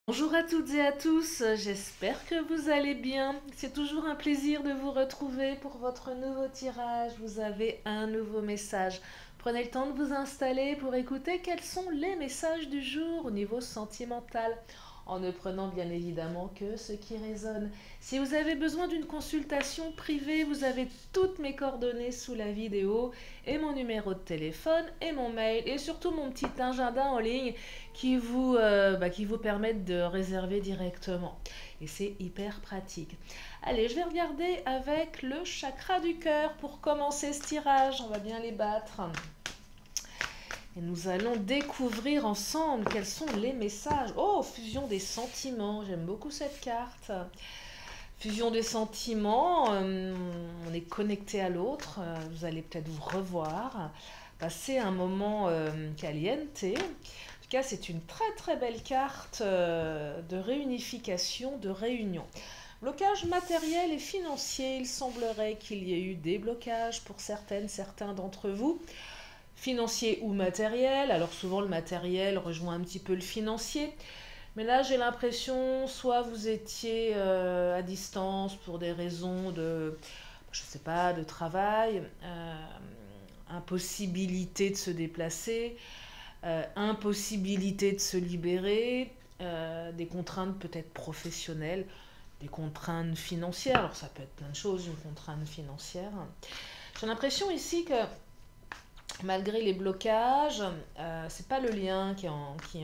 Bonjour à toutes et à tous, j'espère que vous allez bien. C'est toujours un plaisir de vous retrouver pour votre nouveau tirage. Vous avez un nouveau message. Prenez le temps de vous installer pour écouter quels sont les messages du jour au niveau sentimental, en ne prenant bien évidemment que ce qui résonne. Si vous avez besoin d'une consultation privée, vous avez toutes mes coordonnées sous la vidéo et mon numéro de téléphone et mon mail et surtout mon petit agenda en ligne qui vous permettent de réserver directement. Et c'est hyper pratique. Allez, je vais regarder avec le chakra du cœur pour commencer ce tirage. On va bien les battre. Et nous allons découvrir ensemble quels sont les messages. Oh, fusion des sentiments. J'aime beaucoup cette carte. Fusion des sentiments. On est connecté à l'autre. Vous allez peut-être vous revoir. Passer un moment caliente. En tout cas, c'est une très très belle carte de réunification, de réunion. Blocage matériel et financier, il semblerait qu'il y ait eu des blocages pour certains d'entre vous, financier ou matériel. Alors souvent le matériel rejoint un petit peu le financier, mais là j'ai l'impression soit vous étiez à distance pour des raisons de, je sais pas, de travail, impossibilité de se déplacer, impossibilité de se libérer, des contraintes peut-être professionnelles, des contraintes financières. Alors ça peut être plein de choses, une contrainte financière. J'ai l'impression ici que malgré les blocages, c'est pas le lien qui est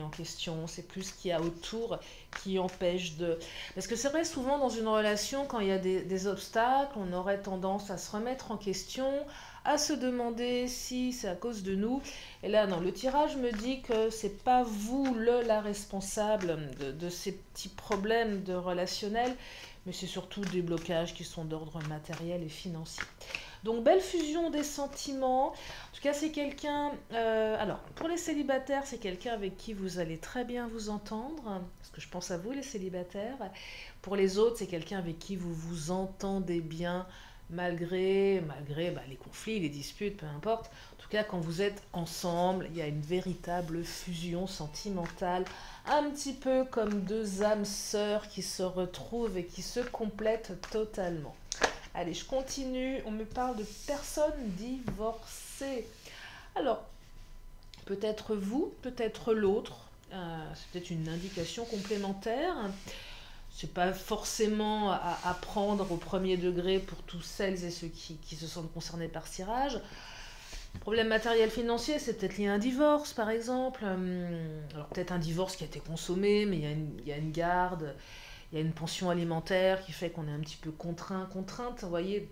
en question, c'est plus ce qu'il y a autour qui empêche de... Parce que c'est vrai, souvent dans une relation, quand il y a des obstacles, on aurait tendance à se remettre en question, à se demander si c'est à cause de nous. Et là, non, le tirage me dit que c'est pas vous la responsable de ces petits problèmes de relationnel, mais c'est surtout des blocages qui sont d'ordre matériel et financier. Donc, belle fusion des sentiments. En tout cas, c'est quelqu'un... alors, pour les célibataires, c'est quelqu'un avec qui vous allez très bien vous entendre, parce que je pense à vous, les célibataires. Pour les autres, c'est quelqu'un avec qui vous vous entendez bien, malgré les conflits, les disputes, peu importe. En tout cas, quand vous êtes ensemble, il y a une véritable fusion sentimentale, un petit peu comme deux âmes sœurs qui se retrouvent et qui se complètent totalement. Allez, je continue. On me parle de personnes divorcées. Alors, peut-être vous, peut-être l'autre. C'est peut-être une indication complémentaire. C'est pas forcément à prendre au premier degré pour tous celles et ceux qui se sentent concernés par ce tirage. Problème matériel financier, c'est peut-être lié à un divorce, par exemple. Alors peut-être un divorce qui a été consommé, mais il y a une garde, il y a une pension alimentaire qui fait qu'on est un petit peu contrainte. Vous voyez,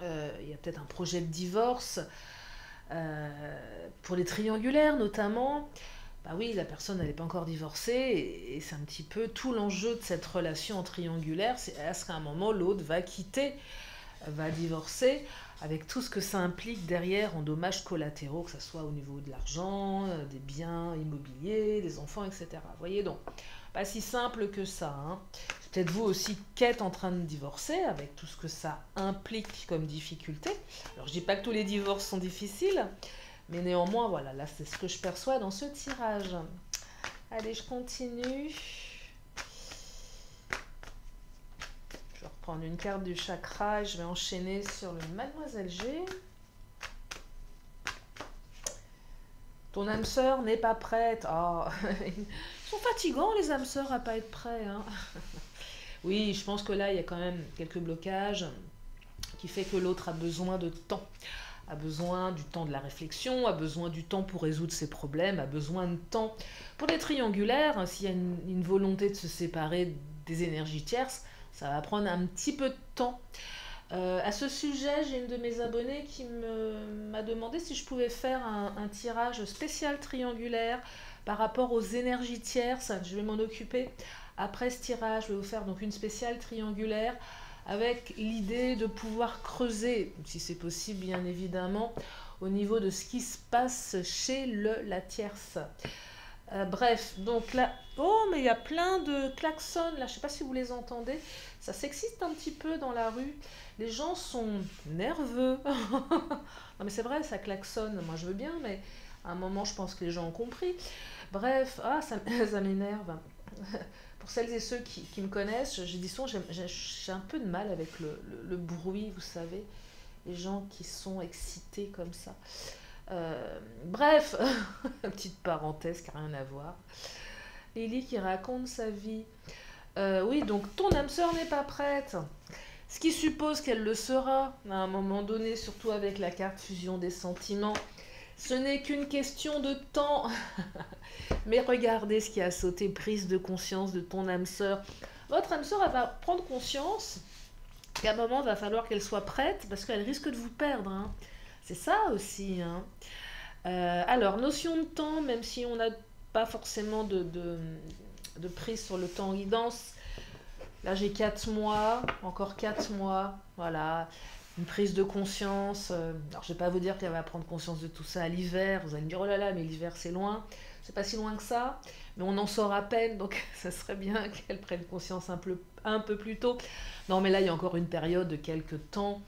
il y a peut-être un projet de divorce. Pour les triangulaires notamment, bah oui, la personne n'est pas encore divorcée et c'est un petit peu tout l'enjeu de cette relation en triangulaire, c'est est-ce qu'à un moment l'autre va quitter, va divorcer, avec tout ce que ça implique derrière en dommages collatéraux, que ce soit au niveau de l'argent, des biens immobiliers, des enfants, etc. Vous voyez donc, pas si simple que ça. Hein. Peut-être vous aussi qui êtes en train de divorcer, avec tout ce que ça implique comme difficulté. Alors je dis pas que tous les divorces sont difficiles, mais néanmoins, voilà, là c'est ce que je perçois dans ce tirage. Allez, je continue. Je vais reprendre une carte du chakra et je vais enchaîner sur le Mademoiselle G. Ton âme sœur n'est pas prête. Oh, ils sont fatigants les âmes sœurs à pas être prêts. Hein. Oui, je pense que là il y a quand même quelques blocages qui fait que l'autre a besoin de temps. A besoin du temps de la réflexion, a besoin du temps pour résoudre ses problèmes, a besoin de temps pour les triangulaires. Hein, s'il y a une volonté de se séparer des énergies tierces, ça va prendre un petit peu de temps. À ce sujet, j'ai une de mes abonnées qui m'a demandé si je pouvais faire un tirage spécial triangulaire par rapport aux énergies tierces. Je vais m'en occuper. Après ce tirage, je vais vous faire donc une spéciale triangulaire avec l'idée de pouvoir creuser, si c'est possible bien évidemment, au niveau de ce qui se passe chez la tierce. Bref, donc là, oh mais il y a plein de klaxons là, je ne sais pas si vous les entendez, ça s'excite un petit peu dans la rue, les gens sont nerveux, non mais c'est vrai, ça klaxonne, moi je veux bien, mais à un moment je pense que les gens ont compris. Bref, ça m'énerve. pour celles et ceux qui me connaissent, j'ai dit souvent, j'ai un peu de mal avec le bruit, vous savez, les gens qui sont excités comme ça. Bref, petite parenthèse qui n'a rien à voir. Lily qui raconte sa vie. Oui, donc ton âme sœur n'est pas prête. Ce qui suppose qu'elle le sera à un moment donné, surtout avec la carte fusion des sentiments. Ce n'est qu'une question de temps. Mais regardez ce qui a sauté, prise de conscience de ton âme sœur. Votre âme sœur, elle va prendre conscience qu'à un moment, il va falloir qu'elle soit prête parce qu'elle risque de vous perdre. Hein. C'est ça aussi. Hein. Alors, notion de temps, même si on n'a pas forcément de prise sur le temps en guidance. Là, j'ai 4 mois, encore 4 mois, voilà, une prise de conscience. Alors, je ne vais pas vous dire qu'elle va prendre conscience de tout ça à l'hiver. Vous allez me dire, oh là là, mais l'hiver, c'est loin. C'est pas si loin que ça, mais on en sort à peine, donc ça serait bien qu'elle prenne conscience un peu plus tôt. Non, mais là, il y a encore une période de quelques temps.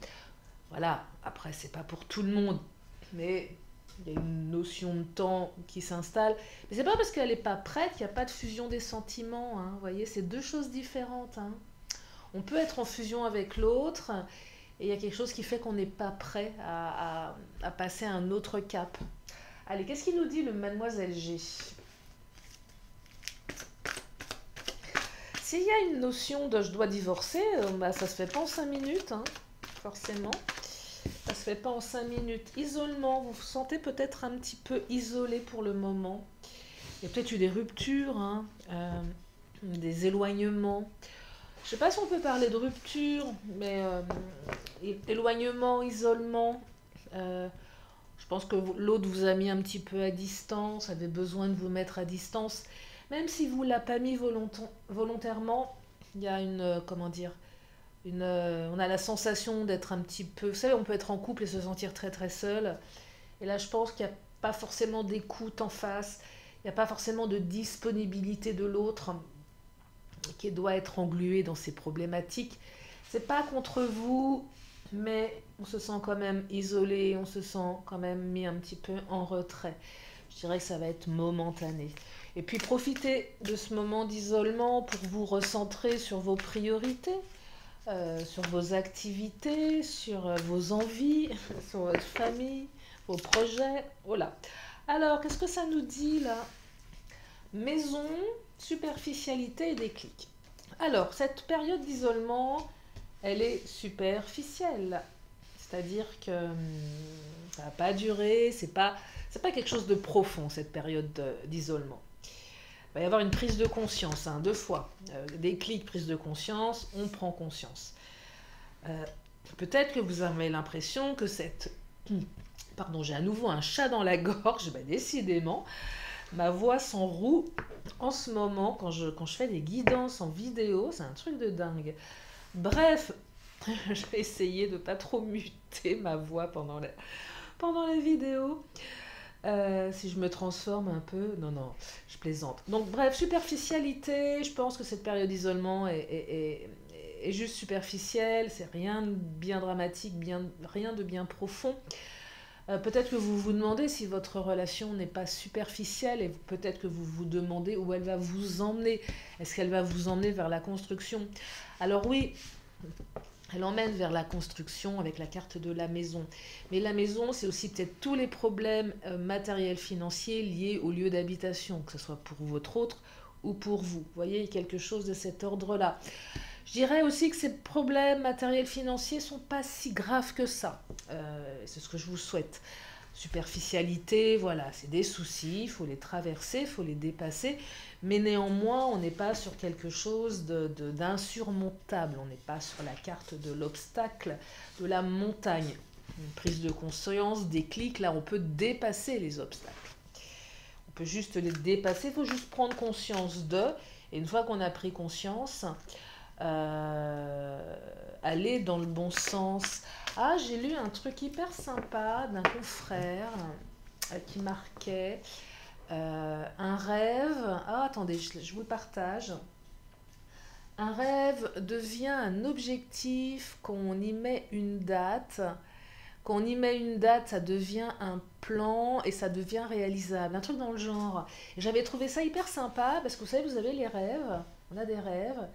Voilà, après, c'est pas pour tout le monde, mais il y a une notion de temps qui s'installe. Mais c'est pas parce qu'elle n'est pas prête qu'il n'y a pas de fusion des sentiments. Hein. Vous voyez, c'est deux choses différentes. Hein. On peut être en fusion avec l'autre, et il y a quelque chose qui fait qu'on n'est pas prêt à passer à un autre cap. Allez, qu'est-ce qu'il nous dit le Mademoiselle G? S'il y a une notion de je dois divorcer, bah, ça se fait pas en 5 minutes, hein, forcément. Ça se fait pas en 5 minutes. Isolement, vous vous sentez peut-être un petit peu isolé pour le moment. Il y a peut-être eu des ruptures, hein, des éloignements. Je sais pas si on peut parler de rupture, mais éloignement, isolement. Je pense que l'autre vous a mis un petit peu à distance, avait besoin de vous mettre à distance. Même si vous ne l'avez pas mis volontairement, il y a une, comment dire, on a la sensation d'être un petit peu... Vous savez, on peut être en couple et se sentir très très seul. Et là, je pense qu'il n'y a pas forcément d'écoute en face, il n'y a pas forcément de disponibilité de l'autre qui doit être englué dans ces problématiques. C'est pas contre vous, mais on se sent quand même isolé, on se sent quand même mis un petit peu en retrait. Je dirais que ça va être momentané. Et puis profitez de ce moment d'isolement pour vous recentrer sur vos priorités, sur vos activités, sur vos envies, sur votre famille, vos projets. Voilà. Alors, qu'est-ce que ça nous dit là? Maison, superficialité et déclic. Alors, cette période d'isolement, elle est superficielle. C'est-à-dire que ça va pas durer, c'est pas quelque chose de profond, cette période d'isolement. Il va y avoir une prise de conscience, hein, 2 fois. Déclic, prise de conscience, on prend conscience. Peut-être que vous avez l'impression que cette... Pardon, j'ai à nouveau un chat dans la gorge, bah, décidément. Ma voix s'enroue en ce moment quand je fais des guidances en vidéo, c'est un truc de dingue. Bref, je vais essayer de ne pas trop muter ma voix pendant la vidéo. Si je me transforme un peu, non, je plaisante. Donc bref, superficialité, je pense que cette période d'isolement est juste superficielle, c'est rien de bien dramatique, rien de bien profond. Peut-être que vous vous demandez si votre relation n'est pas superficielle et peut-être que vous vous demandez où elle va vous emmener. Est-ce qu'elle va vous emmener vers la construction? Alors oui, elle emmène vers la construction avec la carte de la maison. Mais la maison, c'est aussi peut-être tous les problèmes matériels financiers liés au lieu d'habitation, que ce soit pour votre autre ou pour vous. Vous voyez, quelque chose de cet ordre-là. Je dirais aussi que ces problèmes matériels financiers ne sont pas si graves que ça. C'est ce que je vous souhaite. Superficialité, voilà, c'est des soucis, il faut les traverser, il faut les dépasser. Mais néanmoins, on n'est pas sur quelque chose d'insurmontable. On n'est pas sur la carte de l'obstacle, de la montagne. Une prise de conscience, déclic, là on peut dépasser les obstacles. On peut juste les dépasser, il faut juste prendre conscience d'eux. Et une fois qu'on a pris conscience... aller dans le bon sens. Ah, j'ai lu un truc hyper sympa d'un confrère qui marquait un rêve. Ah, attendez, je vous le partage. Un rêve devient un objectif quand on y met une date. Quand on y met une date, ça devient un plan et ça devient réalisable. Un truc dans le genre. Et j'avais trouvé ça hyper sympa parce que vous savez, vous avez les rêves. On a des rêves.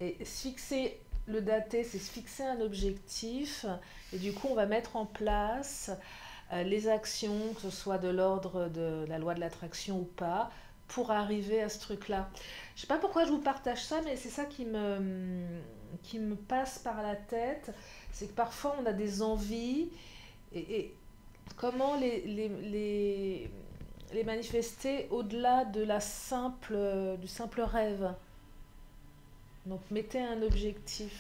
Et se fixer, le dater, c'est se fixer un objectif. Et du coup, on va mettre en place les actions, que ce soit de l'ordre de la loi de l'attraction ou pas, pour arriver à ce truc-là. Je ne sais pas pourquoi je vous partage ça, mais c'est ça qui me passe par la tête. C'est que parfois, on a des envies. Et comment les manifester au-delà de du simple rêve. Donc mettez un objectif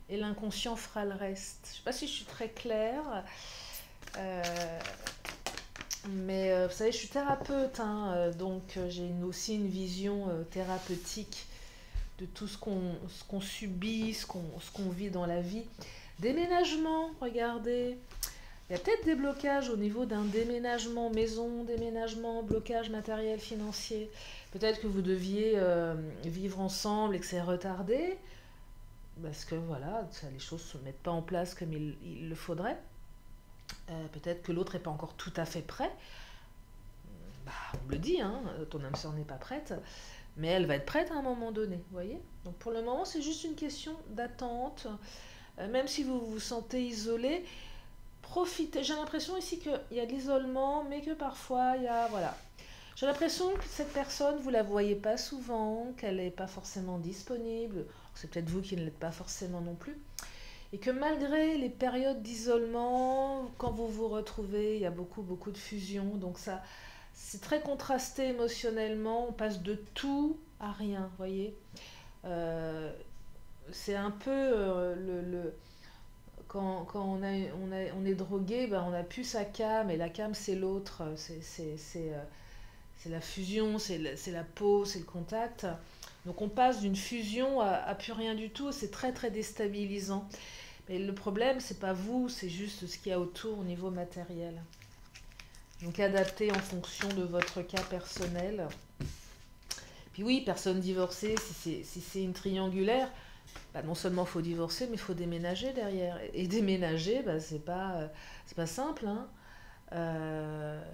et l'inconscient fera le reste. Je ne sais pas si je suis très claire, euh, mais vous savez, je suis thérapeute, hein, donc j'ai aussi une vision thérapeutique de tout ce qu'on subit, ce qu'on vit dans la vie. Déménagement, regardez. Il y a peut-être des blocages au niveau d'un déménagement, maison, déménagement, blocage matériel, financier. Peut-être que vous deviez vivre ensemble et que c'est retardé, parce que voilà, les choses ne se mettent pas en place comme il le faudrait. Peut-être que l'autre n'est pas encore tout à fait prêt. Bah, on me le dit, hein, ton âme sœur n'est pas prête, mais elle va être prête à un moment donné, vous voyez. Donc pour le moment, c'est juste une question d'attente. Même si vous vous sentez isolé, profitez. J'ai l'impression ici qu'il y a de l'isolement, mais que parfois il y a, voilà. J'ai l'impression que cette personne, vous la voyez pas souvent, qu'elle n'est pas forcément disponible. C'est peut-être vous qui ne l'êtes pas forcément non plus. Et que malgré les périodes d'isolement, quand vous vous retrouvez, il y a beaucoup, beaucoup de fusion. Donc ça, c'est très contrasté émotionnellement. On passe de tout à rien, vous voyez. C'est un peu quand on est drogué, ben on n'a plus sa came, et la came c'est l'autre. C'est la fusion, c'est la peau, c'est le contact. Donc on passe d'une fusion à plus rien du tout. C'est très très déstabilisant. Mais le problème, c'est pas vous, c'est juste ce qu'il y a autour au niveau matériel. Donc adaptez en fonction de votre cas personnel. Puis oui, personne divorcée, si c'est une triangulaire, bah non seulement il faut divorcer, mais il faut déménager derrière. Et déménager, bah, c'est pas simple, hein.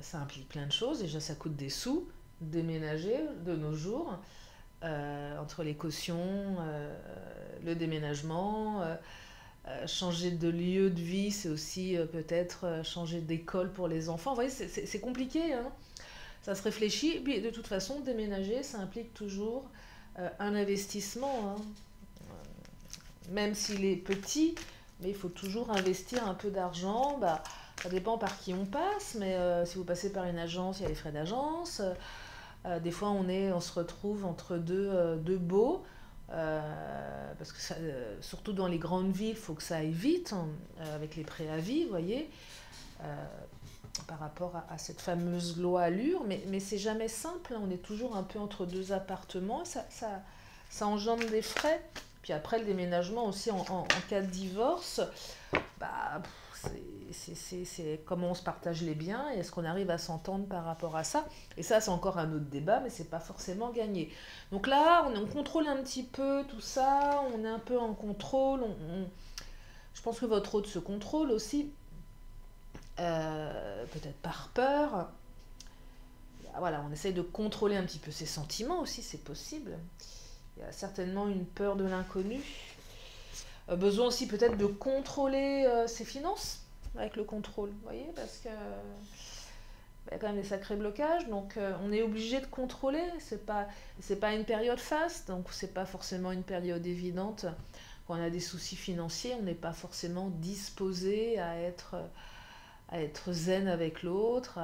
Ça implique plein de choses. Déjà, ça coûte des sous, déménager de nos jours, entre les cautions, le déménagement. Changer de lieu de vie, c'est aussi peut-être changer d'école pour les enfants. Vous voyez, c'est compliqué, hein. Ça se réfléchit. Et puis, de toute façon, déménager, ça implique toujours un investissement, hein. Même s'il est petit, mais il faut toujours investir un peu d'argent. Bah, ça dépend par qui on passe, mais si vous passez par une agence, il y a les frais d'agence. Des fois, on se retrouve entre deux baux. Parce que ça, surtout dans les grandes villes, il faut que ça aille vite, hein, avec les préavis, vous voyez, par rapport à cette fameuse loi Allure, mais c'est jamais simple, hein, on est toujours un peu entre deux appartements, ça engendre des frais. Puis après, le déménagement aussi en cas de divorce, bah, c'est comment on se partage les biens et est-ce qu'on arrive à s'entendre par rapport à ça. Et ça, c'est encore un autre débat, mais c'est pas forcément gagné. Donc là, on contrôle un petit peu tout ça, on est un peu en contrôle. Je pense que votre hôte se contrôle aussi, peut-être par peur. Voilà, on essaye de contrôler un petit peu ses sentiments aussi, c'est possible. Il y a certainement une peur de l'inconnu. Besoin aussi peut-être de contrôler ses finances avec le contrôle, vous voyez, parce que il y a quand même des sacrés blocages, donc on est obligé de contrôler. C'est pas une période faste, donc c'est pas forcément une période évidente. Quand on a des soucis financiers, on n'est pas forcément disposé à être zen avec l'autre,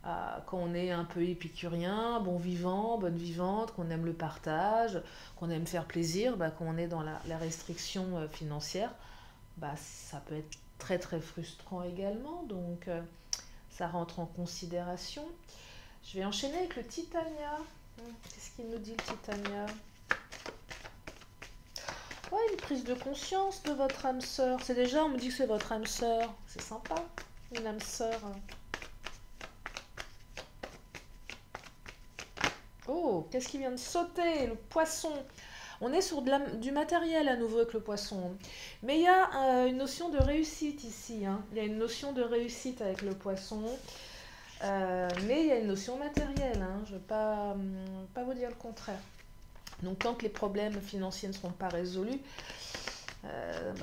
quand on est un peu épicurien, bon vivant, bonne vivante, qu'on aime le partage, qu'on aime faire plaisir, bah, quand on est dans la restriction financière, bah, ça peut être très très frustrant également, donc ça rentre en considération. Je vais enchaîner avec le Titania. Qu'est-ce qu'il nous dit le Titania? Ouais, une prise de conscience de votre âme sœur. C'est déjà, on me dit que c'est votre âme sœur. C'est sympa, une âme sœur. Oh, qu'est-ce qui vient de sauter? Le poisson. On est sur du matériel à nouveau avec le poisson. Mais il y a une notion de réussite ici, hein. Il y a une notion de réussite avec le poisson. Mais il y a une notion matérielle, hein. Je ne vais pas vous dire le contraire. Donc tant que les problèmes financiers ne seront pas résolus,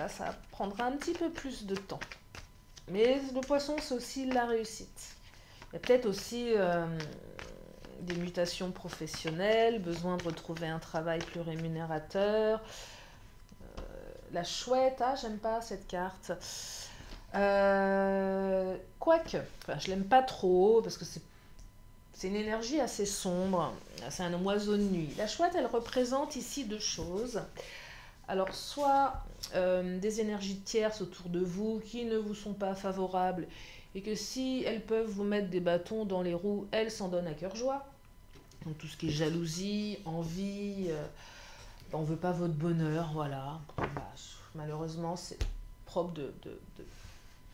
ça prendra un petit peu plus de temps. Mais le poisson, c'est aussi la réussite. Il y a peut-être aussi des mutations professionnelles, besoin de retrouver un travail plus rémunérateur. La chouette, j'aime pas cette carte. Quoique, je l'aime pas trop parce que c'est une énergie assez sombre. C'est un oiseau de nuit. La chouette, elle représente ici deux choses. Alors, soit des énergies tierces autour de vous qui ne vous sont pas favorables et que si elles peuvent vous mettre des bâtons dans les roues, elles s'en donnent à cœur joie. Donc tout ce qui est jalousie, envie, on ne veut pas votre bonheur, voilà. Malheureusement, c'est propre de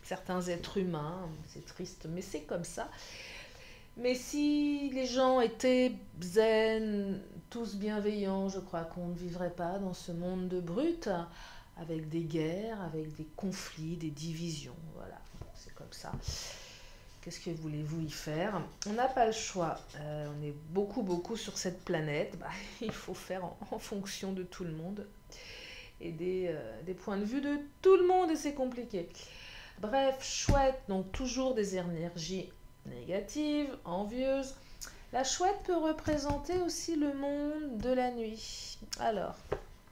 certains êtres humains, c'est triste, mais c'est comme ça. Mais si les gens étaient zen, tous bienveillants, je crois qu'on ne vivrait pas dans ce monde de brutes, avec des guerres, avec des conflits, des divisions, voilà, c'est comme ça. Qu'est-ce que voulez-vous y faire? On n'a pas le choix. On est beaucoup sur cette planète. Il faut faire en fonction de tout le monde et des points de vue de tout le monde et c'est compliqué. Bref, chouette, donc toujours des énergies négatives, envieuses. La chouette peut représenter aussi le monde de la nuit. Alors,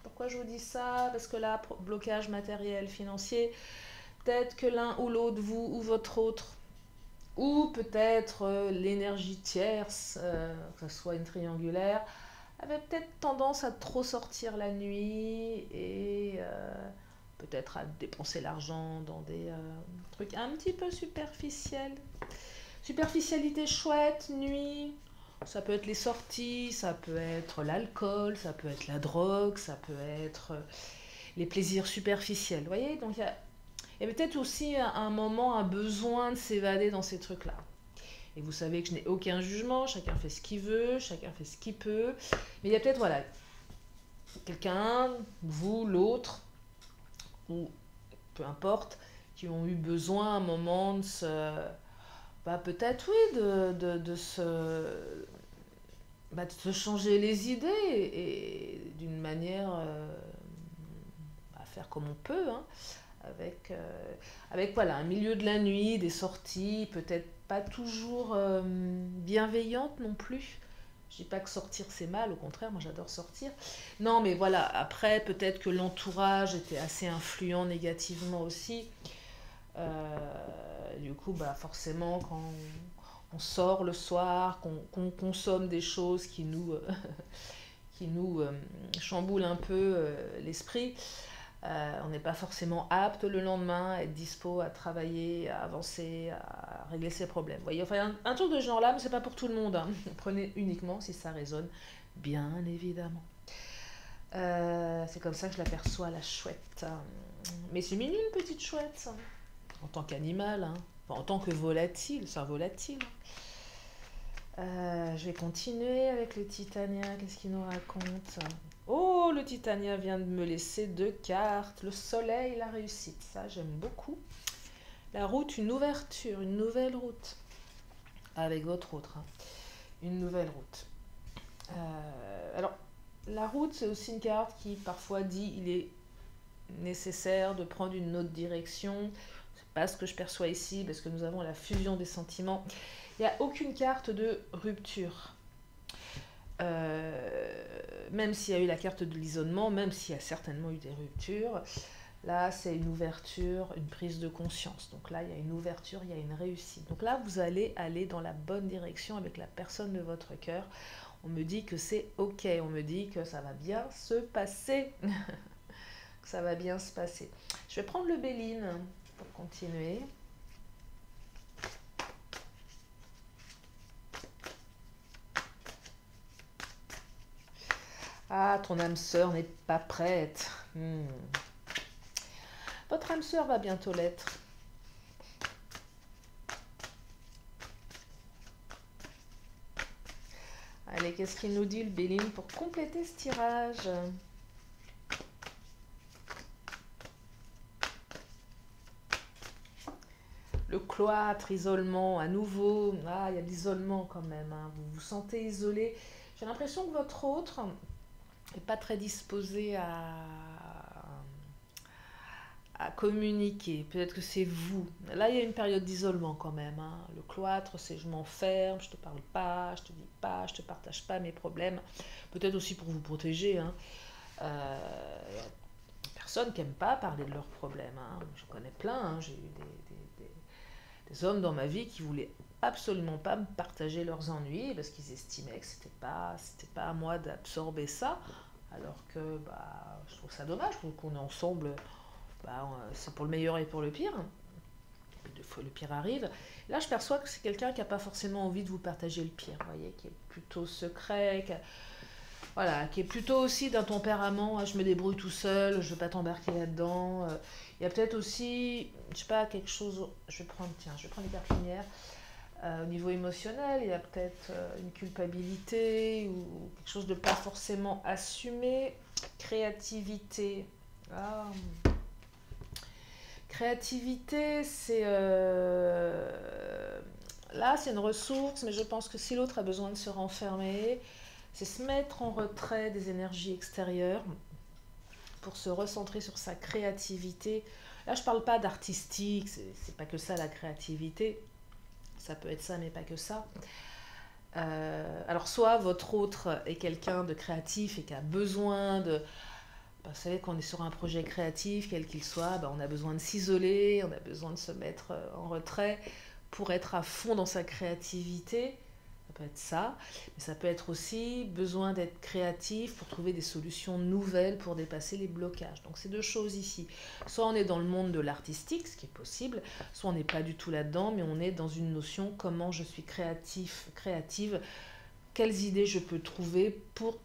pourquoi je vous dis ça? Parce que là, blocage matériel, financier, peut-être que l'un ou l'autre, vous ou votre autre, ou peut-être l'énergie tierce, que ce soit une triangulaire, avait peut-être tendance à trop sortir la nuit et peut-être à dépenser l'argent dans des trucs un petit peu superficiels. Superficialité chouette, nuit, ça peut être les sorties, ça peut être l'alcool, ça peut être la drogue, ça peut être les plaisirs superficiels. Vous voyez, donc il y a peut-être aussi un moment, un besoin de s'évader dans ces trucs-là. Et vous savez que je n'ai aucun jugement, chacun fait ce qu'il veut, chacun fait ce qu'il peut. Mais il y a peut-être, voilà, quelqu'un, vous, l'autre, ou peu importe, qui ont eu besoin à un moment de se... peut-être, oui, de se changer les idées et d'une manière à faire comme on peut, hein. Avec voilà, un milieu de la nuit, des sorties, peut-être pas toujours bienveillantes non plus. Je dis pas que sortir c'est mal, au contraire, moi j'adore sortir. Non, mais voilà, après peut-être que l'entourage était assez influent négativement aussi. Du coup, forcément, quand on sort le soir, qu'on consomme des choses qui nous, qui nous chamboulent un peu l'esprit, on n'est pas forcément apte le lendemain à être dispo à travailler, à avancer, à régler ses problèmes. Vous voyez, enfin, un truc de ce genre-là, mais c'est pas pour tout le monde, hein. Prenez uniquement si ça résonne, bien évidemment. C'est comme ça que je l'aperçois, la chouette. Mais c'est mignon, une petite chouette, en tant qu'animal, hein. Enfin, en tant que volatile, c'est un volatile. Je vais continuer avec le Titania. Qu'est-ce qu'il nous raconte? Oh, le Titania vient de me laisser deux cartes. Le soleil, la réussite. Ça, j'aime beaucoup. La route, une ouverture, une nouvelle route. Avec votre autre. Hein. Une nouvelle route. Alors, la route, c'est aussi une carte qui parfois dit il est nécessaire de prendre une autre direction. C'est pas ce que je perçois ici, parce que nous avons la fusion des sentiments. Il n'y a aucune carte de rupture. Même s'il y a eu la carte de l'isolement, même s'il y a certainement eu des ruptures, là c'est une ouverture, une prise de conscience. Donc là il y a une ouverture, il y a une réussite. Donc là vous allez aller dans la bonne direction avec la personne de votre cœur. On me dit que c'est ok, on me dit que ça va bien se passer. Que ça va bien se passer. Je vais prendre le Béline pour continuer. Ah, ton âme sœur n'est pas prête. Votre âme sœur va bientôt l'être. Allez, qu'est-ce qu'il nous dit le Béline pour compléter ce tirage? Le cloître, isolement, à nouveau. Il y a l'isolement quand même. Hein. Vous vous sentez isolé. J'ai l'impression que votre autre n'est pas très disposé à communiquer. Peut-être que c'est vous. Là, il y a une période d'isolement quand même, hein. Le cloître, c'est je m'enferme, je te parle pas, je te dis pas, je te partage pas mes problèmes. Peut-être aussi pour vous protéger, hein. Il y a personne qui n'aime pas parler de leurs problèmes, hein. Je connais plein, hein. J'ai eu des hommes dans ma vie qui voulaient absolument pas me partager leurs ennuis parce qu'ils estimaient que c'était pas à moi d'absorber ça. Alors que bah, je trouve ça dommage, je trouve qu'on est ensemble, bah, c'est pour le meilleur et pour le pire. Et deux fois le pire arrive. Là, je perçois que c'est quelqu'un qui n'a pas forcément envie de vous partager le pire, vous voyez, qui est plutôt secret, voilà, qui est plutôt aussi d'un tempérament, ah, je me débrouille tout seul, je ne veux pas t'embarquer là-dedans. Il y a peut-être aussi, je sais pas, quelque chose, je vais prendre les cartes lumière. Au niveau émotionnel, il y a peut-être une culpabilité ou quelque chose de pas forcément assumé. Créativité. Ah. Créativité, c'est... là, c'est une ressource, mais je pense que si l'autre a besoin de se renfermer, c'est se mettre en retrait des énergies extérieures pour se recentrer sur sa créativité. Là, je ne parle pas d'artistique, c'est pas que ça la créativité. Ça peut être ça, mais pas que ça. Alors, soit votre autre est quelqu'un de créatif et qui a besoin de... Bah, vous savez qu'on est sur un projet créatif, quel qu'il soit, bah, on a besoin de s'isoler, on a besoin de se mettre en retrait pour être à fond dans sa créativité. Ça peut être ça, mais ça peut être aussi besoin d'être créatif pour trouver des solutions nouvelles pour dépasser les blocages. Donc c'est deux choses ici. Soit on est dans le monde de l'artistique, ce qui est possible, soit on n'est pas du tout là-dedans, mais on est dans une notion comment je suis créative, quelles idées je peux trouver pour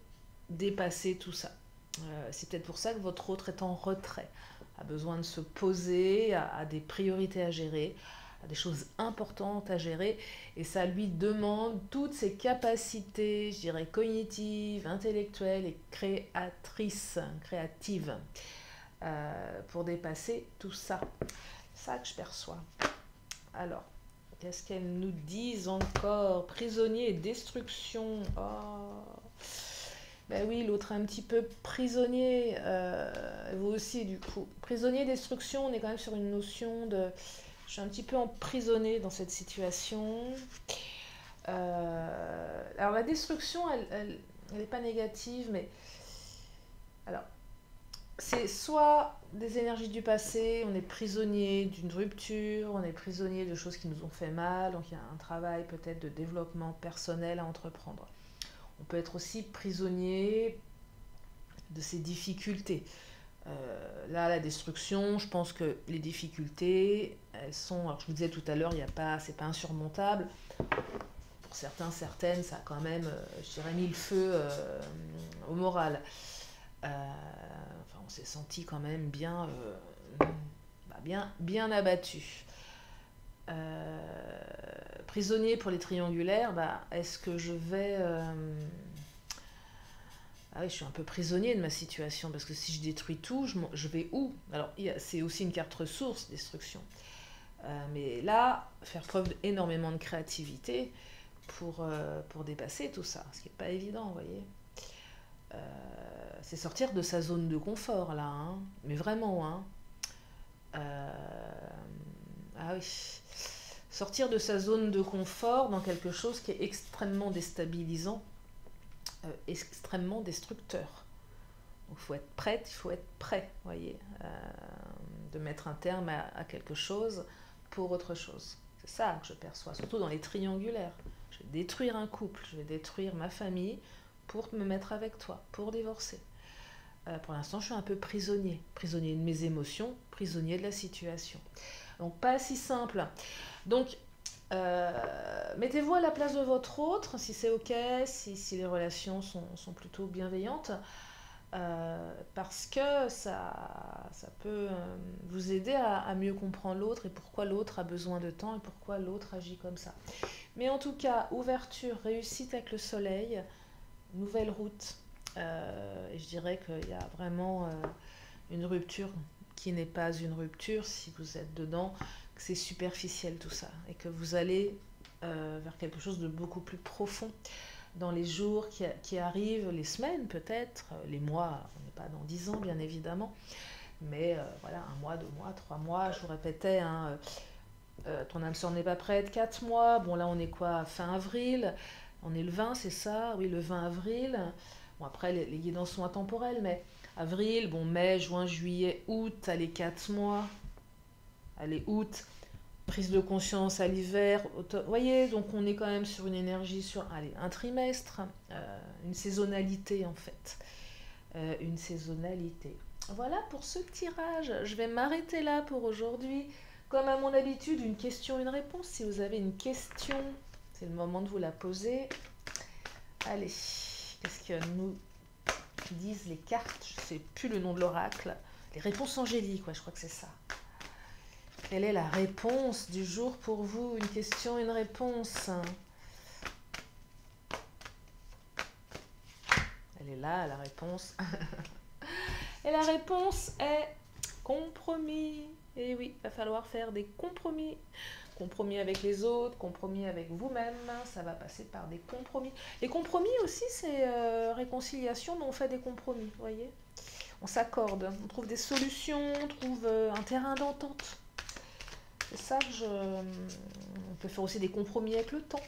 dépasser tout ça. C'est peut-être pour ça que votre autre est en retrait, a besoin de se poser, a des priorités à gérer, a des choses importantes à gérer, et ça lui demande toutes ses capacités, je dirais, cognitives, intellectuelles et créatives, pour dépasser tout ça. C'est ça que je perçois. Alors, qu'est-ce qu'elles nous disent encore? Prisonnier et destruction. Oh. Ben oui, l'autre est un petit peu prisonnier, vous aussi du coup. Prisonnier, destruction, on est quand même sur une notion de... Je suis un petit peu emprisonnée dans cette situation. Alors la destruction, elle n'est pas négative, mais... Alors, c'est soit des énergies du passé, on est prisonnier d'une rupture, on est prisonnier de choses qui nous ont fait mal, donc il y a un travail peut-être de développement personnel à entreprendre. On peut être aussi prisonnier de ses difficultés. Là, la destruction, je pense que les difficultés, elles sont... Alors, je vous disais tout à l'heure, c'est pas insurmontable. Pour certains, certaines, ça a quand même, je dirais, mis le feu au moral. Enfin, on s'est senti quand même bien abattu. Prisonnier pour les triangulaires, est-ce que je vais... Ah oui, je suis un peu prisonnier de ma situation, parce que si je détruis tout, je vais où? Alors, c'est aussi une carte ressource, destruction. Mais là, faire preuve d'énormément de créativité pour dépasser tout ça, ce qui n'est pas évident, vous voyez. C'est sortir de sa zone de confort, là, hein. Mais vraiment, hein. Ah oui. Sortir de sa zone de confort dans quelque chose qui est extrêmement déstabilisant, extrêmement destructeur. Donc il faut être prête, il faut être prêt, voyez, de mettre un terme à quelque chose pour autre chose. C'est ça que je perçois, surtout dans les triangulaires. Je vais détruire un couple, je vais détruire ma famille pour me mettre avec toi, pour divorcer. Pour l'instant, je suis un peu prisonnier de mes émotions, prisonnier de la situation. Donc pas si simple. Donc mettez-vous à la place de votre autre, si c'est ok, si les relations sont plutôt bienveillantes, parce que ça peut vous aider à mieux comprendre l'autre et pourquoi l'autre a besoin de temps et pourquoi l'autre agit comme ça. Mais en tout cas, ouverture, réussite avec le soleil, nouvelle route. Et je dirais qu'il y a vraiment une rupture qui n'est pas une rupture si vous êtes dedans, que c'est superficiel tout ça et que vous allez vers quelque chose de beaucoup plus profond dans les jours qui arrivent, les semaines peut-être, les mois, on n'est pas dans 10 ans bien évidemment, mais voilà, 1 mois, 2 mois, 3 mois, je vous répétais, hein, ton âme sœur n'est pas prête, 4 mois, bon là on est quoi, fin avril, on est le 20, c'est ça, oui, le 20 avril, bon après les guidances sont intemporelles, mais avril, bon mai, juin, juillet, août, allez 4 mois, allez août, prise de conscience à l'hiver, automne. Vous voyez, donc on est quand même sur une énergie, sur allez, un trimestre, une saisonnalité en fait. Une saisonnalité. Voilà pour ce tirage. Je vais m'arrêter là pour aujourd'hui. Comme à mon habitude, une question, une réponse. Si vous avez une question, c'est le moment de vous la poser. Allez, qu'est-ce que nous disent les cartes? Je ne sais plus le nom de l'oracle. Les réponses angéliques, ouais, je crois que c'est ça. Quelle est la réponse du jour pour vous? Une question, une réponse. Elle est là, la réponse. Et la réponse est compromis. Et oui, il va falloir faire des compromis. Compromis avec les autres, compromis avec vous-même. Ça va passer par des compromis. Les compromis aussi, c'est réconciliation, mais on fait des compromis, vous voyez. On s'accorde, on trouve des solutions, on trouve un terrain d'entente. C'est ça que je... On peut faire aussi des compromis avec le temps.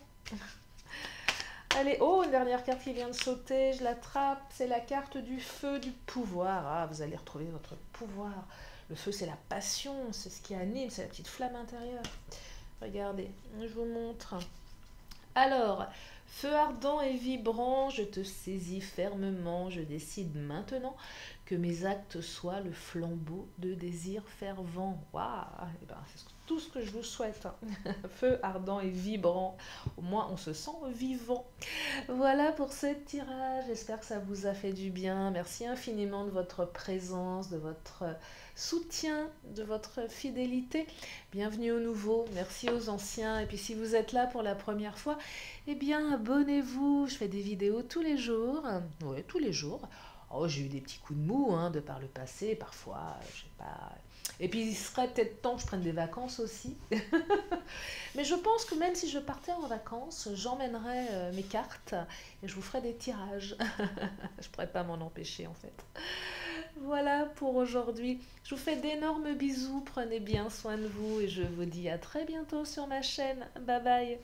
Allez, oh, une dernière carte qui vient de sauter, je l'attrape, c'est la carte du feu, du pouvoir. Ah, vous allez retrouver votre pouvoir. Le feu, c'est la passion, c'est ce qui anime, c'est la petite flamme intérieure. Regardez, je vous montre. Alors, feu ardent et vibrant, je te saisis fermement, je décide maintenant que mes actes soient le flambeau de désir fervent. Waouh, eh ben, c'est tout ce que je vous souhaite. Feu ardent et vibrant, au moins on se sent vivant. Voilà pour ce tirage, j'espère que ça vous a fait du bien. Merci infiniment de votre présence, de votre soutien, de votre fidélité. Bienvenue aux nouveaux, merci aux anciens. Et puis si vous êtes là pour la première fois, eh bien abonnez-vous, je fais des vidéos tous les jours. Oui, tous les jours. Oh, j'ai eu des petits coups de mou de par le passé, parfois, je sais pas. Et puis il serait peut-être temps que je prenne des vacances aussi. Mais je pense que même si je partais en vacances, j'emmènerais mes cartes et je vous ferai des tirages. Je pourrais pas m'en empêcher en fait. Voilà pour aujourd'hui. Je vous fais d'énormes bisous, prenez bien soin de vous et je vous dis à très bientôt sur ma chaîne. Bye bye.